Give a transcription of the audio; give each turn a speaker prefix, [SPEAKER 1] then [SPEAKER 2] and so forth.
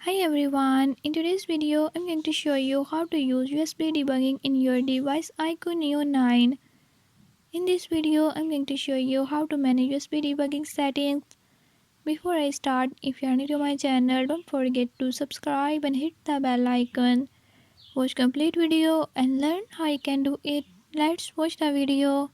[SPEAKER 1] Hi everyone, in today's video I'm going to show you how to use USB debugging in your device iQOO Neo 9. In this video I'm going to show you how to manage USB debugging settings. Before I start, if you are new to my channel, don't forget to subscribe and hit the bell icon. Watch complete video and learn how you can do it. Let's watch the video.